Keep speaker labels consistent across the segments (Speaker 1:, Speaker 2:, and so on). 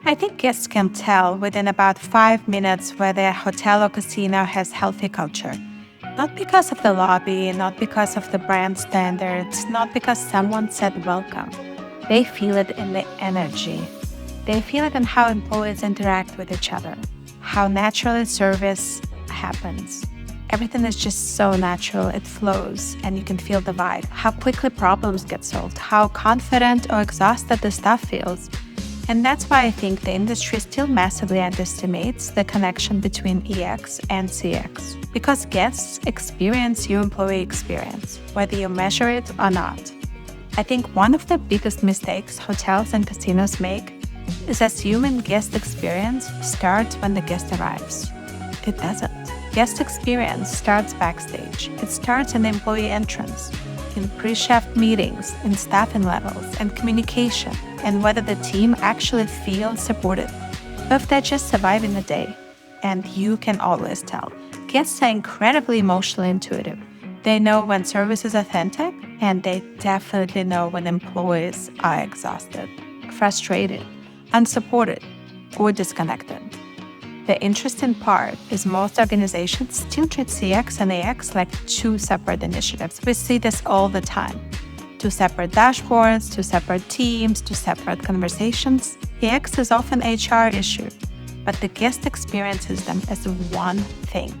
Speaker 1: I think guests can tell within about 5 minutes whether a hotel or casino has healthy culture. Not because of the lobby, not because of the brand standards, not because someone said welcome. They feel it in the energy. They feel it in how employees interact with each other, how naturally service happens. Everything is just so natural, it flows, and you can feel the vibe. How quickly problems get solved, how confident or exhausted the staff feels. And that's why I think the industry still massively underestimates the connection between EX and CX. Because guests experience your employee experience, whether you measure it or not. I think one of the biggest mistakes hotels and casinos make is assuming guest experience starts when the guest arrives. It doesn't. Guest experience starts backstage. It starts in the employee entrance, in pre-shift meetings, in staffing levels, and communication, and whether the team actually feels supported, or if they're just surviving the day. And you can always tell. Guests are incredibly emotionally intuitive. They know when service is authentic, and they definitely know when employees are exhausted, frustrated, unsupported, or disconnected. The interesting part is most organizations still treat CX and AX like two separate initiatives. We see this all the time. Two separate dashboards, two separate teams, two separate conversations. AX is often an HR issue, but the guest experiences them as one thing.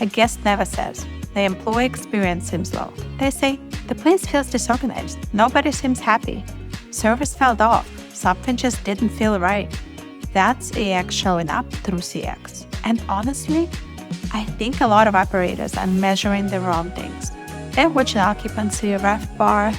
Speaker 1: A guest never says, the employee experience seems low. They say, the place feels disorganized. Nobody seems happy. Service fell off. Something just didn't feel right. That's AX showing up through CX. And honestly, I think a lot of operators are measuring the wrong things. They're watching occupancy, RevPAR,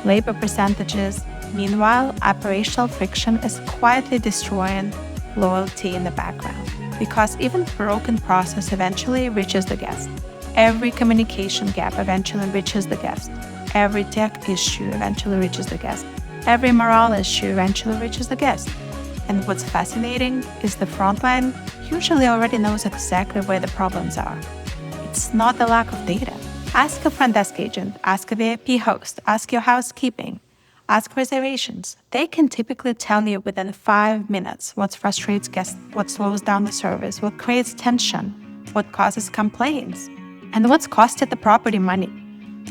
Speaker 1: labor percentages. Meanwhile, operational friction is quietly destroying loyalty in the background. Because even broken process eventually reaches the guest. Every communication gap eventually reaches the guest. Every tech issue eventually reaches the guest. Every morale issue eventually reaches the guest. And what's fascinating is the frontline usually already knows exactly where the problems are. It's not the lack of data. Ask a front desk agent, ask a VIP host, ask your housekeeping, ask reservations. They can typically tell you within 5 minutes what frustrates guests, what slows down the service, what creates tension, what causes complaints, and what's costed the property money.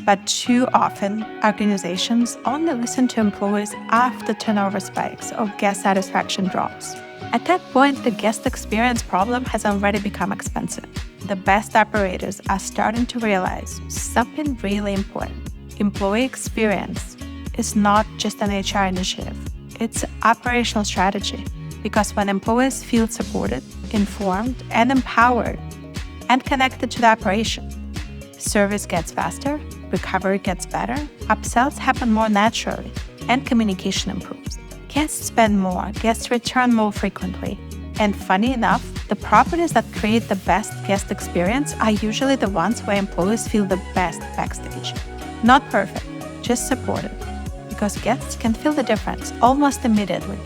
Speaker 1: But too often, organizations only listen to employees after turnover spikes or guest satisfaction drops. At that point, the guest experience problem has already become expensive. The best operators are starting to realize something really important. Employee experience is not just an HR initiative. It's an operational strategy. Because when employees feel supported, informed, and empowered, and connected to the operation, service gets faster, recovery gets better, upsells happen more naturally, and communication improves. Guests spend more, guests return more frequently. And funny enough, the properties that create the best guest experience are usually the ones where employees feel the best backstage. Not perfect, just supported. Because guests can feel the difference almost immediately.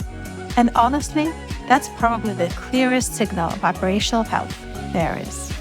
Speaker 1: And honestly, that's probably the clearest signal of operational health there is.